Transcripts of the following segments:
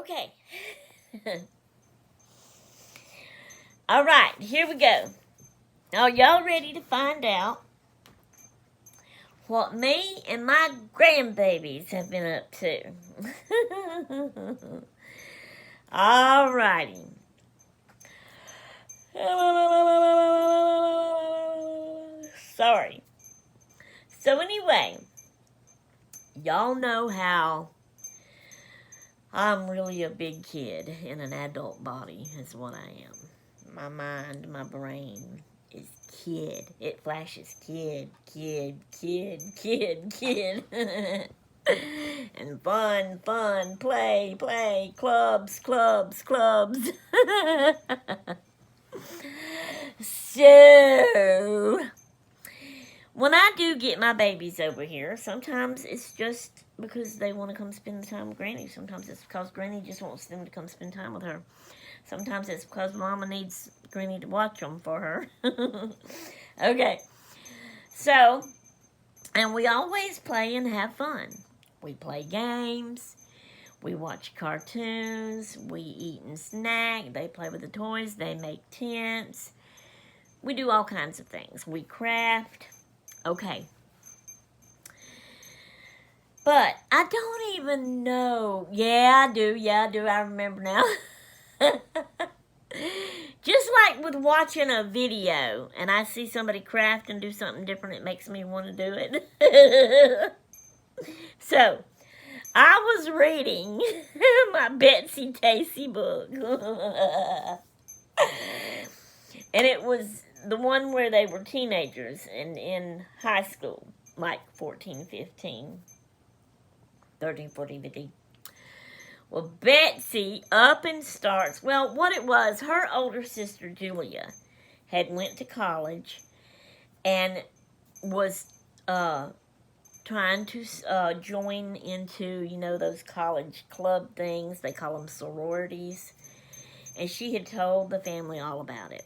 Okay. All right, here we go. Are y'all ready to find out what me and my grandbabies have been up to? All righty. Sorry. So anyway, y'all know how I'm really a big kid in an adult body is what I am. My mind, my brain is kid. It flashes kid, kid, kid, kid, kid. And fun, fun, play, play, clubs, clubs, clubs. So, when I do get my babies over here, sometimes it's just because they want to come spend time with Granny. Sometimes it's because Granny just wants them to come spend time with her. Sometimes it's because Mama needs Granny to watch them for her. Okay. So, and we always play and have fun. We play games. We watch cartoons. We eat and snack. They play with the toys. They make tents. We do all kinds of things. We craft. Okay. But I don't even know. Yeah, I do. I remember now. Just like with watching a video and I see somebody craft and do something different, it makes me want to do it. So, I was reading my Betsy Tacy book. And it was the one where they were teenagers and in high school, like 14, 15, 13, 14, 15. Well, Betsy up and starts. Well, what it was, her older sister Julia had went to college and was trying to join into, those college club things. They call them sororities. And she had told the family all about it.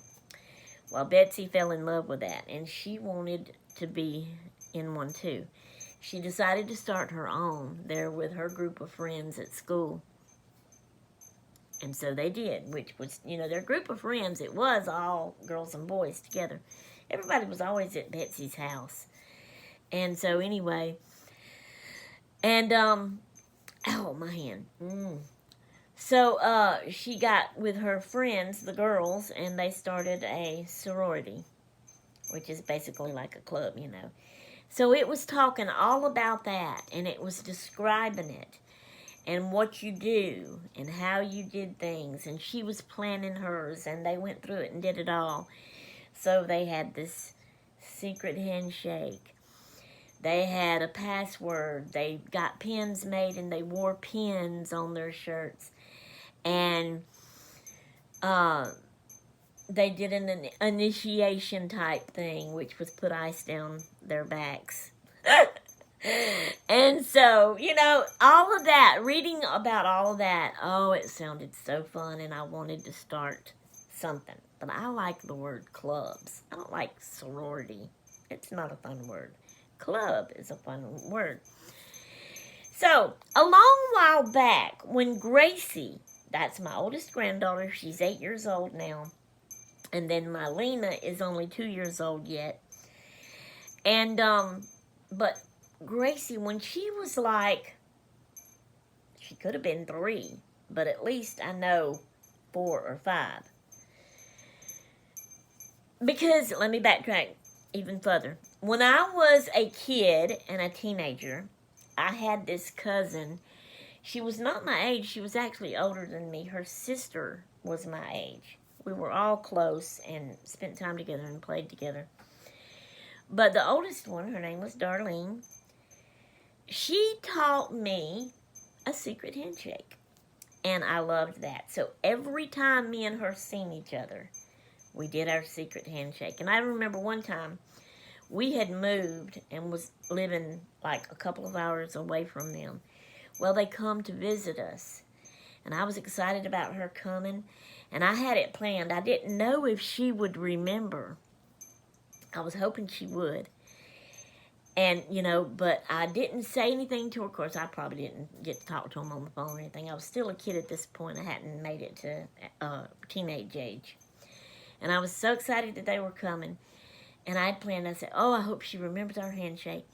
Well, Betsy fell in love with that, and she wanted to be in one too. She decided to start her own there with her group of friends at school. And so they did, which was, their group of friends, it was all girls and boys together. Everybody was always at Betsy's house. And so anyway, and, oh, my hand. So, she got with her friends, the girls, and they started a sorority, which is basically like a club, So it was talking all about that, and it was describing it, and what you do, and how you did things, and she was planning hers, and they went through it and did it all. So they had this secret handshake. They had a password. They got pins made, and they wore pins on their shirts. And they did an initiation type thing, which was put ice down their backs. And so, all of that, reading about all of that, oh, it sounded so fun, and I wanted to start something. But I like the word clubs. I don't like sorority. It's not a fun word. Club is a fun word. So, a long while back, when Gracie, that's my oldest granddaughter, she's 8 years old now, and then my Lena is only 2 years old yet, and, but Gracie, when she was like, she could have been 3, but at least I know 4 or 5. Because, let me backtrack even further. When I was a kid and a teenager, I had this cousin. She was not my age. She was actually older than me. Her sister was my age. We were all close and spent time together and played together. But the oldest one, her name was Darlene, she taught me a secret handshake. And I loved that. So every time me and her seen each other, we did our secret handshake. And I remember one time we had moved and was living like a couple of hours away from them. Well, they come to visit us. And I was excited about her coming. And I had it planned. I didn't know if she would remember. I was hoping she would. And, you know, but I didn't say anything to her. Of course, I probably didn't get to talk to him on the phone or anything. I was still a kid at this point. I hadn't made it to teenage age. And I was so excited that they were coming. And I planned, I said, oh, I hope she remembers our handshake.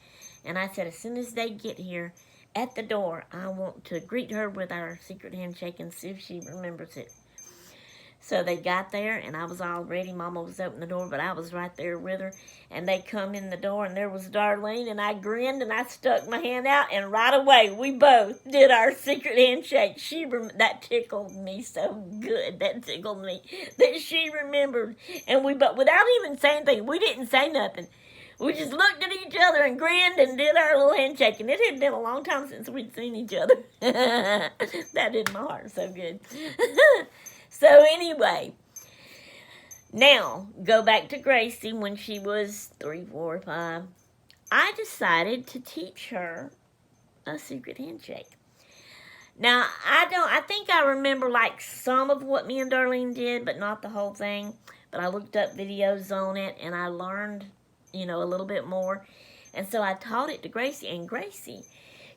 And I said, as soon as they get here at the door, I want to greet her with our secret handshake and see if she remembers it. So they got there, and I was all ready. Mama was opening the door, but I was right there with her. And they come in the door, and there was Darlene, and I grinned, and I stuck my hand out, and right away, we both did our secret handshake. That tickled me so good. That tickled me that she remembered. And but without even saying anything, we didn't say nothing. We just looked at each other and grinned and did our little handshake. And it had been a long time since we'd seen each other. That did my heart so good. So anyway, now go back to Gracie when she was 3, 4, 5. I decided to teach her a secret handshake. Now, I think I remember like some of what me and Darlene did, but not the whole thing. But I looked up videos on it and I learned, you know, a little bit more. And so I taught it to Gracie. And Gracie,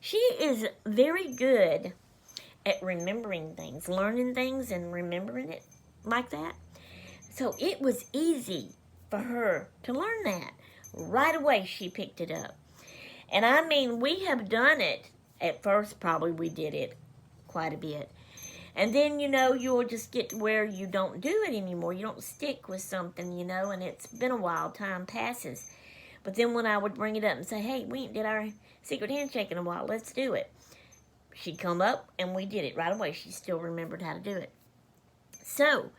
she is very good at remembering things, learning things and remembering it like that. So it was easy for her to learn that. Right away she picked it up. And I mean, we have done it. At first probably we did it quite a bit. And then, you know, you'll just get to where you don't do it anymore. You don't stick with something, you know, and it's been a while, time passes. But then when I would bring it up and say, hey, we ain't did our secret handshake in a while, let's do it. She'd come up, and we did it right away. She still remembered how to do it. So,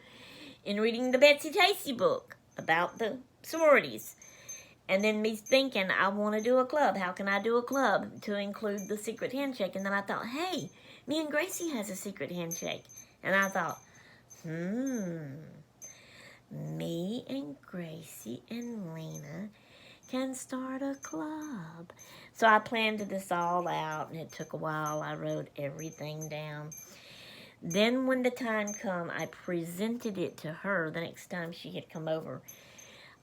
in reading the Betsy Tacy book about the sororities, and then me thinking, I want to do a club. How can I do a club to include the secret handshake? And then I thought, hey, me and Gracie has a secret handshake. And I thought, me and Gracie and Lena can start a club. So I planned this all out, and it took a while. I wrote everything down. Then when the time come, I presented it to her the next time she had come over.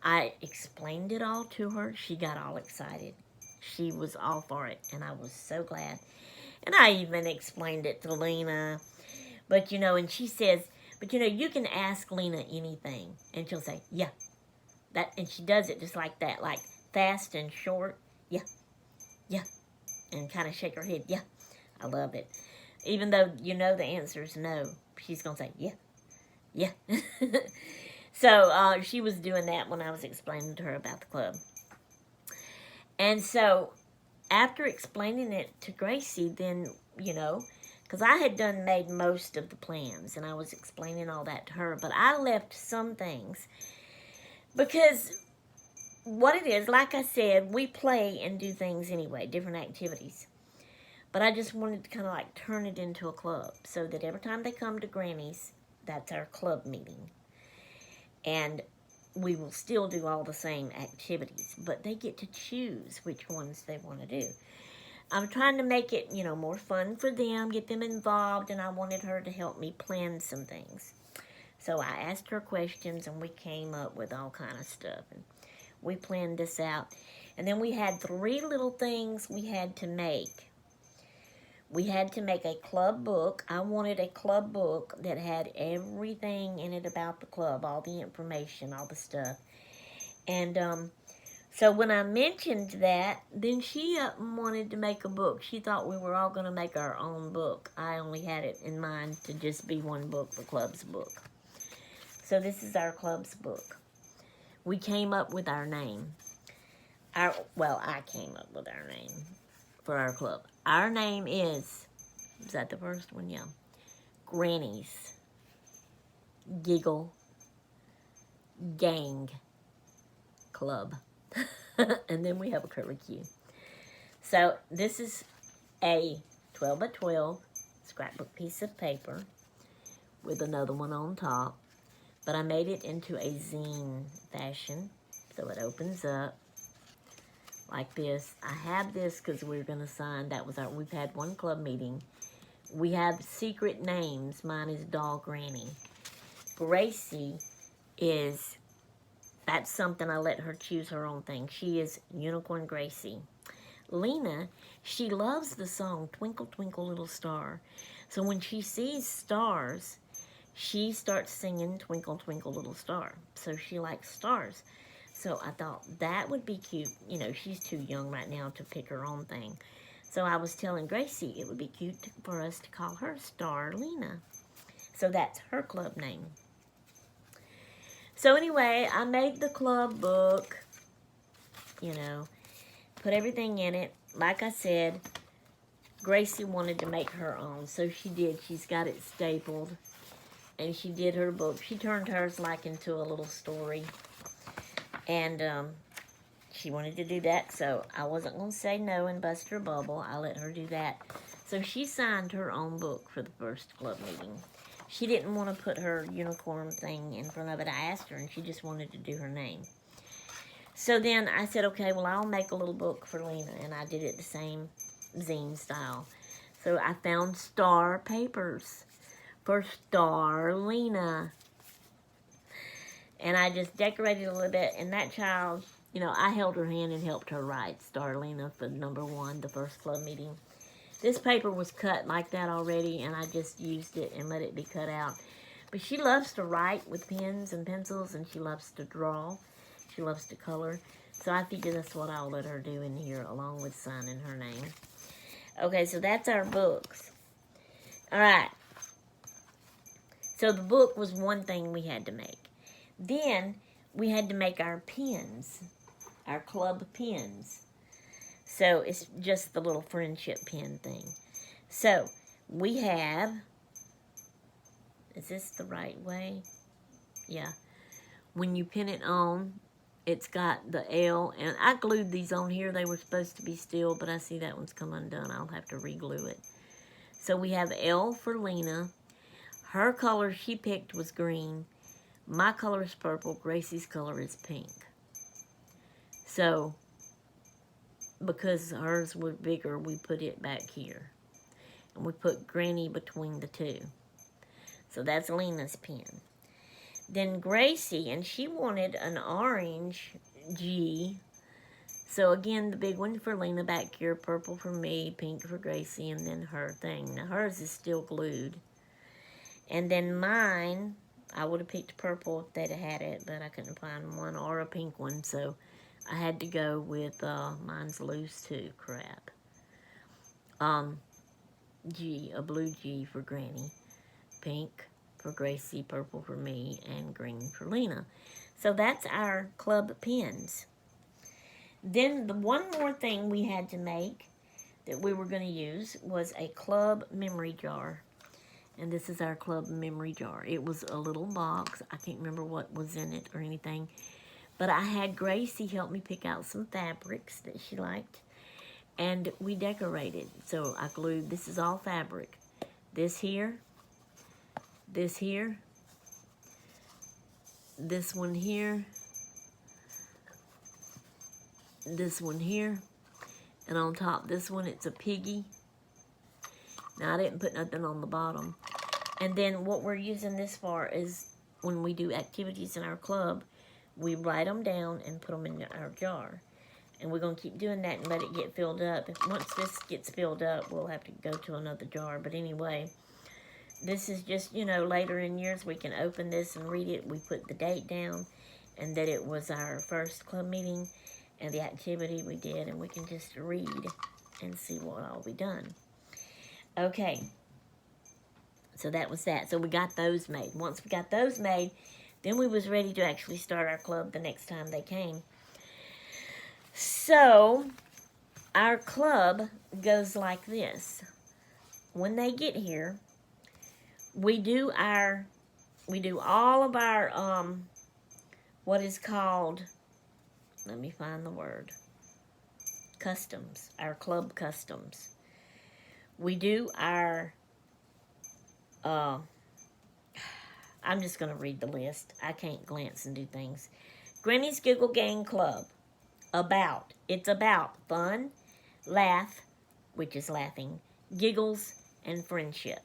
I explained it all to her. She got all excited. She was all for it, and I was so glad. And I even explained it to Lena. But, you know, and she says, but, you know, you can ask Lena anything. And she'll say, yeah. And she does it just like that, like fast and short. Yeah. Yeah. And kind of shake her head. Yeah. I love it. Even though you know the answer is no, she's going to say, yeah. Yeah. So she was doing that when I was explaining to her about the club. And so after explaining it to Gracie, then, you know, because I had made most of the plans, and I was explaining all that to her, but I left some things. Because what it is, like I said, we play and do things anyway, different activities. But I just wanted to kind of like turn it into a club, so that every time they come to Granny's, that's our club meeting. And we will still do all the same activities, but they get to choose which ones they want to do. I'm trying to make it, you know, more fun for them, get them involved, and I wanted her to help me plan some things. So I asked her questions, and we came up with all kind of stuff, and we planned this out. And then we had 3 little things we had to make. We had to make a club book. I wanted a club book that had everything in it about the club, all the information, all the stuff. And so when I mentioned that, then she wanted to make a book. She thought we were all going to make our own book. I only had it in mind to just be one book, the club's book. So this is our club's book. We came up with our name. I came up with our name for our club. Our name is that the first one? Yeah. Granny's Giggle Gang Club. And then we have a curlicue. So this is a 12 by 12 scrapbook piece of paper with another one on top. But I made it into a zine fashion. So it opens up like this. I have this because we're going to sign. We've had one club meeting. We have secret names. Mine is Doll Granny. Gracie that's something I let her choose her own thing. She is Unicorn Gracie. Lena, she loves the song Twinkle Twinkle Little Star. So when she sees stars, she starts singing Twinkle Twinkle Little Star. So she likes stars. So I thought that would be cute. You know, she's too young right now to pick her own thing. So I was telling Gracie it would be cute for us to call her Starlina. So that's her club name. So anyway, I made the club book, you know, put everything in it. Like I said, Gracie wanted to make her own, so she did. She's got it stapled, and she did her book. She turned hers like into a little story, and she wanted to do that, so I wasn't going to say no and bust her bubble. I let her do that. So she signed her own book for the first club meeting. She didn't want to put her unicorn thing in front of it. I asked her, and she just wanted to do her name. So then I said, okay, well, I'll make a little book for Lena, and I did it the same zine style. So I found star papers for Starlina. And I just decorated a little bit, and that child, you know, I held her hand and helped her write Starlina for number 1, the first club meeting. This paper was cut like that already, and I just used it and let it be cut out. But she loves to write with pens and pencils, and she loves to draw. She loves to color. So I figured that's what I'll let her do in here, along with signing her name. Okay, so that's our books. All right. So the book was one thing we had to make. Then we had to make our pins, our club pins. So it's just the little friendship pin thing. So we have, is this the right way? Yeah. When you pin it on, it's got the L, and I glued these on here. They were supposed to be still, but I see that one's come undone. I'll have to re-glue it. So we have L for Lena. Her color she picked was green. My color is purple. Gracie's color is pink. So, because hers was bigger, we put it back here. And we put Granny between the two. So that's Lena's pin. Then Gracie, and she wanted an orange G. So again, the big one for Lena back here, purple for me, pink for Gracie, and then her thing. Now hers is still glued. And then mine, I would have picked purple if they'd have had it, but I couldn't find one or a pink one, so I had to go with, mine's loose too, crap. G, a blue G for Granny, pink for Gracie, purple for me, and green for Lena. So that's our club pins. Then the one more thing we had to make that we were going to use was a club memory jar. And this is our club memory jar. It was a little box. I can't remember what was in it or anything. But I had Gracie help me pick out some fabrics that she liked. And we decorated. So I glued, this is all fabric. This here, this here, this one here, this one here, and on top this one, it's a piggy. Now I didn't put nothing on the bottom. And then what we're using this for is when we do activities in our club, we write them down and put them in our jar. And we're going to keep doing that and let it get filled up. Once this gets filled up, we'll have to go to another jar. But anyway, this is just, you know, later in years we can open this and read it. We put the date down and that it was our first club meeting and the activity we did. And we can just read and see what all we done. Okay. So that was that. So we got those made. Once we got those made, then we was ready to actually start our club the next time they came. So our club goes like this. When they get here, we do all of our what is called, let me find the word, customs, our club customs. We do our I'm just going to read the list. I can't glance and do things. Granny's Giggle Gang Club. It's about fun, laugh, which is laughing, giggles, and friendship.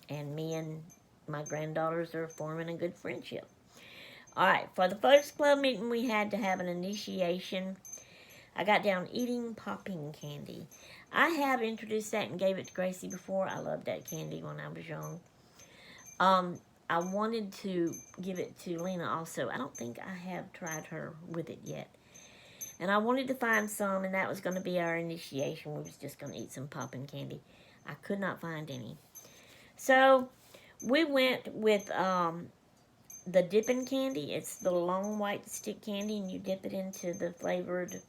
And me and my granddaughters are forming a good friendship. All right, for the first club meeting, we had to have an initiation. I got down eating popping candy. I have introduced that and gave it to Gracie before. I loved that candy when I was young. I wanted to give it to Lena also. I don't think I have tried her with it yet. And I wanted to find some, and that was going to be our initiation. We was just going to eat some popping candy. I could not find any. So we went with the dipping candy. It's the long white stick candy, and you dip it into the flavored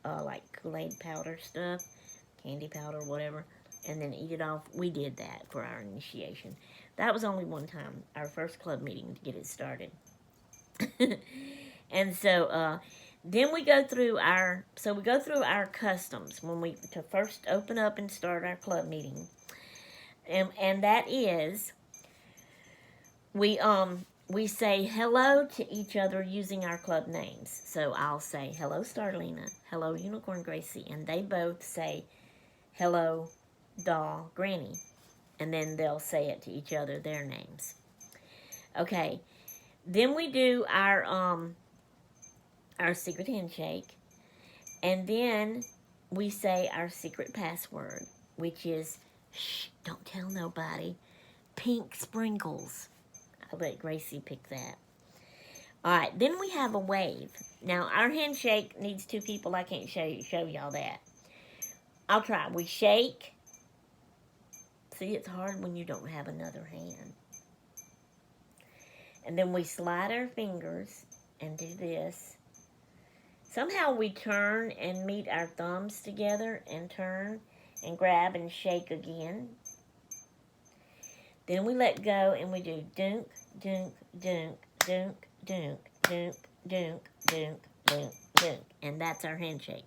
like Kool-Aid powder stuff, candy powder, whatever, and then eat it off. We did that for our initiation. That was only one time, our first club meeting to get it started. And so then we go through our customs when we to first open up and start our club meeting. And that is we say hello to each other using our club names. So I'll say, hello, Starlina. Hello, Unicorn Gracie. And they both say, hello, Doll Granny. And then they'll say it to each other, their names. Okay. Then we do our secret handshake. And then we say our secret password, which is, shh, don't tell nobody, pink sprinkles. I'll let Gracie pick that. All right, then we have a wave. Now, our handshake needs two people. I can't show y'all that. I'll try. We shake. See, it's hard when you don't have another hand. And then we slide our fingers and do this. Somehow we turn and meet our thumbs together and turn and grab and shake again. Then we let go and we do dunk, dunk, dunk, dunk, dunk, dunk, dunk, dunk, dunk, dunk. And that's our handshake.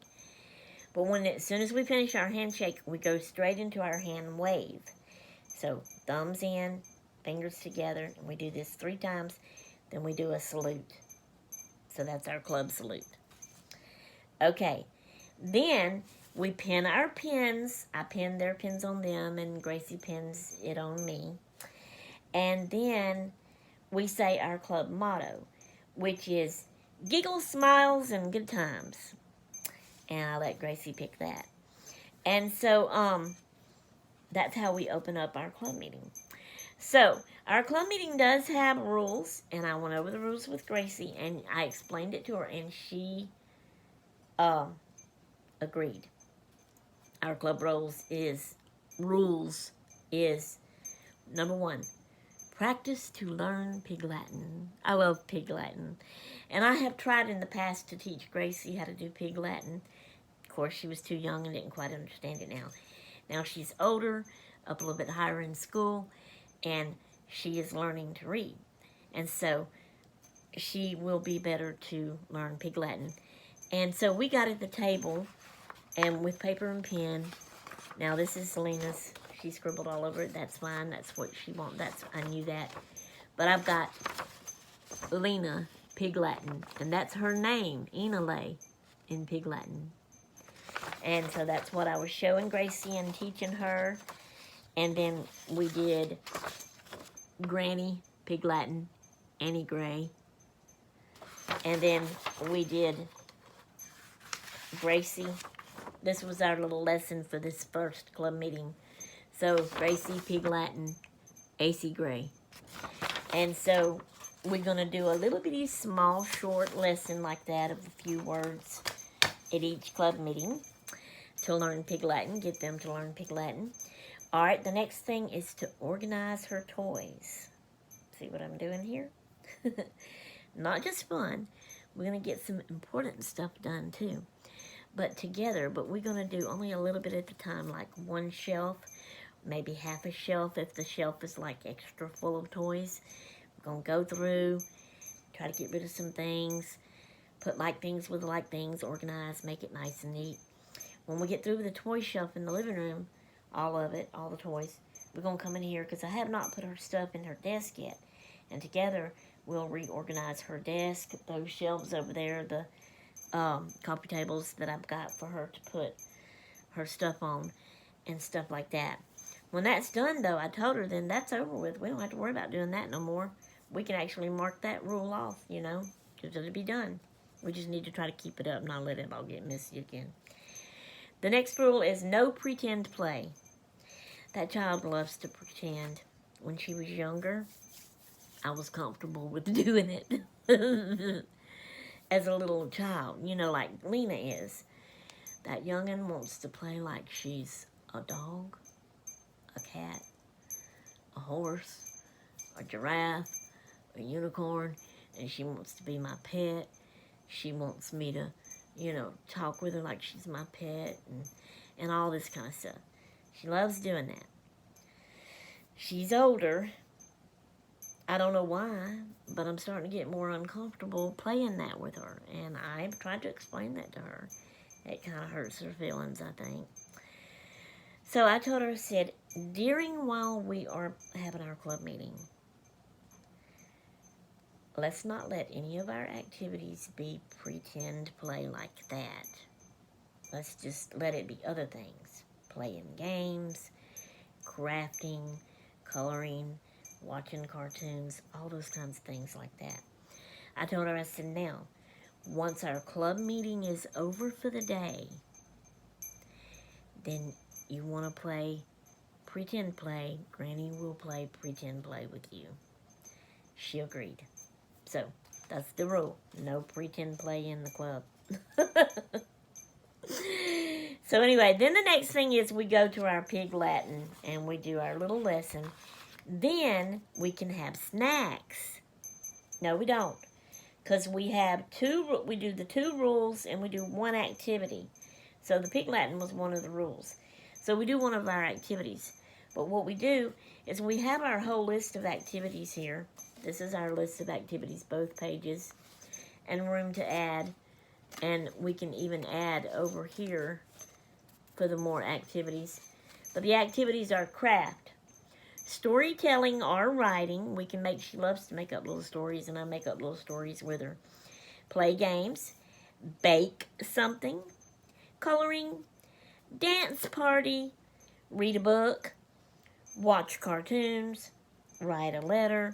But as soon as we finish our handshake, we go straight into our hand wave. So thumbs in, fingers together, and we do this 3 times. Then we do a salute. So that's our club salute. Okay. Then we pin our pins. I pin their pins on them, and Gracie pins it on me. And then we say our club motto, which is giggles, smiles, and good times. And I'll let Gracie pick that. And so that's how we open up our club meeting. So our club meeting does have rules, and I went over the rules with Gracie, and I explained it to her, and she agreed. Our club rules is number 1, practice to learn Pig Latin. I love Pig Latin. And I have tried in the past to teach Gracie how to do Pig Latin. Of course, she was too young and didn't quite understand it now. Now she's older, up a little bit higher in school, and she is learning to read. And so she will be better to learn Pig Latin. And so we got at the table, and with paper and pen. Now this is Selena's. She scribbled all over it. That's fine. That's what she wants. I knew that. But I've got Lena Pig Latin, and that's her name, Enale, in Pig Latin. And so that's what I was showing Gracie and teaching her. And then we did Granny Pig Latin, Annie Gray. And then we did Gracie. This was our little lesson for this first club meeting. So, Gracie, Pig Latin, AC Gray. And so, we're going to do a little bitty small short lesson like that of a few words at each club meeting to learn Pig Latin, get them to learn Pig Latin. All right, the next thing is to organize her toys. See what I'm doing here? Not just fun. We're going to get some important stuff done too. But together, we're going to do only a little bit at a time, like one shelf, maybe half a shelf if the shelf is like extra full of toys. We're going to go through, try to get rid of some things, put like things with like things, organize, make it nice and neat. When we get through with the toy shelf in the living room, all of it, all the toys, we're going to come in here because I have not put her stuff in her desk yet. And together, we'll reorganize her desk, those shelves over there, the coffee tables that I've got for her to put her stuff on and stuff like that. When that's done, though, I told her then that's over with. We don't have to worry about doing that no more. We can actually mark that rule off, because it'll be done. We just need to try to keep it up, not let it all get messy again. The next rule is no pretend play. That child loves to pretend. When she was younger, I was comfortable with doing it. As a little child, like Lena is. That youngin' wants to play like she's a dog, a cat, a horse, a giraffe, a unicorn, and she wants to be my pet. She wants me to, talk with her like she's my pet and all this kind of stuff. She loves doing that. She's older. I don't know why, but I'm starting to get more uncomfortable playing that with her. And I've tried to explain that to her. It kind of hurts her feelings, I think. So I told her, I said, while we are having our club meeting, let's not let any of our activities be pretend play like that. Let's just let it be other things. Playing games, crafting, coloring, watching cartoons, all those kinds of things like that. I told her, I said, now, once our club meeting is over for the day, then you want to play pretend play, Granny will play pretend play with you. She agreed. So, that's the rule. No pretend play in the club. So anyway, then the next thing is we go to our Pig Latin and we do our little lesson. Then we can have snacks. No, we don't. Because we do the 2 rules and we do 1 activity. So the Pig Latin was one of the rules. So we do one of our activities. But what we do is we have our whole list of activities here. This is our list of activities, both pages, and room to add. And we can even add over here for the more activities. But the activities are craft, storytelling or writing. She loves to make up little stories, and I make up little stories with her. Play games, bake something, coloring, dance party, read a book, watch cartoons, write a letter.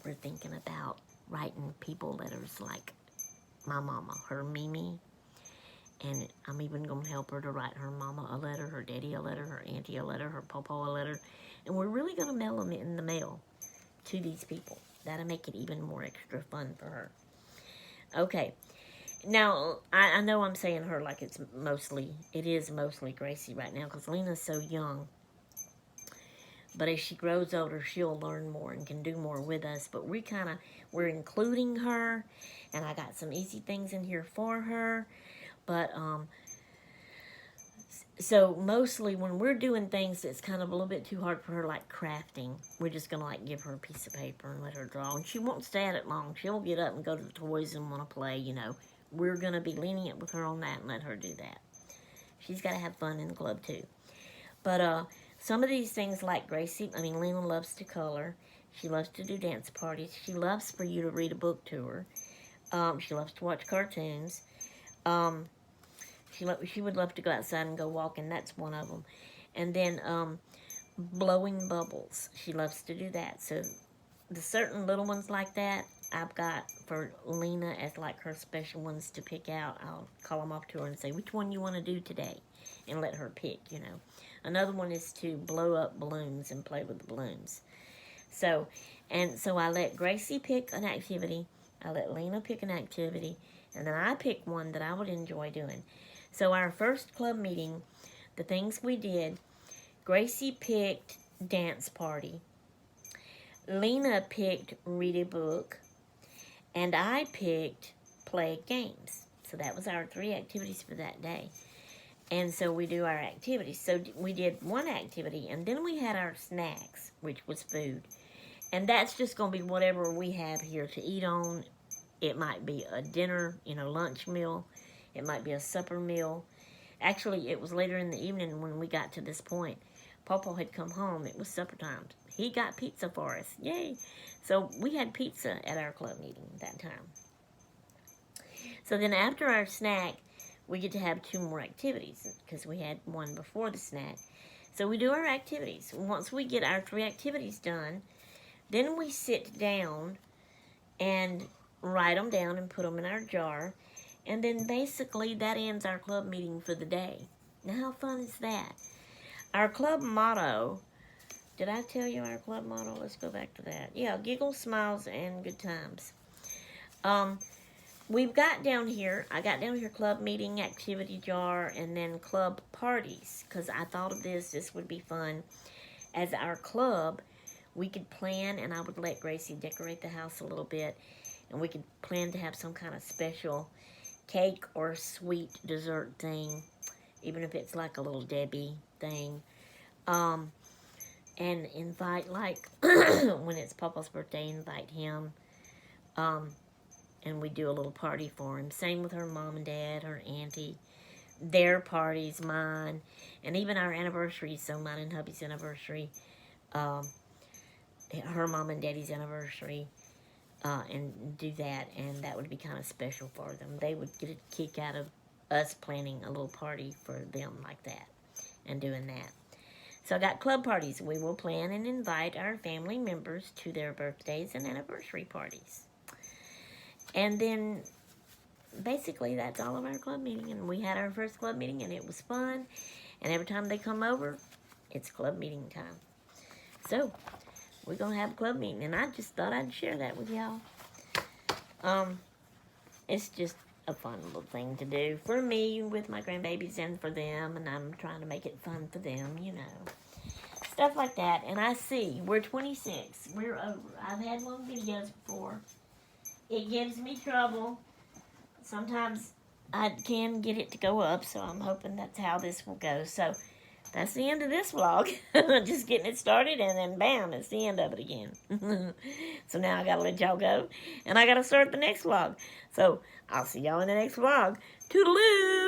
We're thinking about writing people letters like my mama, her Mimi. And I'm even going to help her to write her mama a letter, her daddy a letter, her auntie a letter, her papa a letter. And we're really going to mail them in the mail to these people. That'll make it even more extra fun for her. Okay. Now, I know I'm saying her like it is mostly Gracie right now because Lena's so young. But as she grows older, she'll learn more and can do more with us. But we're including her. And I got some easy things in here for her. But, so mostly when we're doing things that's kind of a little bit too hard for her, like crafting, we're just going to give her a piece of paper and let her draw. And she won't stay at it long. She'll get up and go to the toys and want to play, We're going to be lenient with her on that and let her do that. She's got to have fun in the club too. But, some of these things like Lena loves to color. She loves to do dance parties. She loves for you to read a book to her. She loves to watch cartoons. She would love to go outside and go walking. That's one of them. And then blowing bubbles. She loves to do that. So the certain little ones like that, I've got for Lena as like her special ones to pick out. I'll call them off to her and say, which one you want to do today? And let her pick, Another one is to blow up balloons and play with the balloons. So I let Gracie pick an activity. I let Lena pick an activity. And then I pick one that I would enjoy doing. So our first club meeting, the things we did, Gracie picked dance party. Lena picked read a book. And I picked play games. So that was our 3 activities for that day. And so we do our activities. So we did 1 activity, and then we had our snacks, which was food. And that's just going to be whatever we have here to eat on. It might be a dinner, lunch meal. It might be a supper meal. Actually, it was later in the evening when we got to this point. Papa had come home. It was supper time. He got pizza for us. Yay! So we had pizza at our club meeting that time. So then after our snack, we get to have 2 more activities because we had one before the snack. So we do our activities. Once we get our 3 activities done, then we sit down and write them down and put them in our jar. And then basically that ends our club meeting for the day. Now how fun is that? Our club motto, did I tell you our club motto? Let's go back to that. Yeah, giggles, smiles, and good times. We've got down here, I got down here club meeting, activity jar, and then club parties, because I thought of this would be fun. As our club, we could plan, and I would let Gracie decorate the house a little bit, and we could plan to have some kind of special cake or sweet dessert thing, even if it's like a little Debbie thing. And invite, like, when it's Papa's birthday, invite him. And we do a little party for him. Same with her mom and dad, her auntie. Their parties, mine, and even our anniversaries. So mine and hubby's anniversary, her mom and daddy's anniversary, and do that. And that would be kind of special for them. They would get a kick out of us planning a little party for them like that and doing that. So I got club parties. We will plan and invite our family members to their birthdays and anniversary parties. And then basically that's all of our club meeting. And we had our first club meeting and it was fun. And every time they come over, it's club meeting time. So we're going to have a club meeting. And I just thought I'd share that with y'all. It's just a fun little thing to do for me with my grandbabies and for them. And I'm trying to make it fun for them, you know. Stuff like that. And I see we're 26. We're over. I've had long videos before. It gives me trouble. Sometimes I can get it to go up, so I'm hoping that's how this will go. So that's the end of this vlog. Just getting it started, and then bam, it's the end of it again. So now I gotta let y'all go, and I gotta start the next vlog. So I'll see y'all in the next vlog. Toodaloo!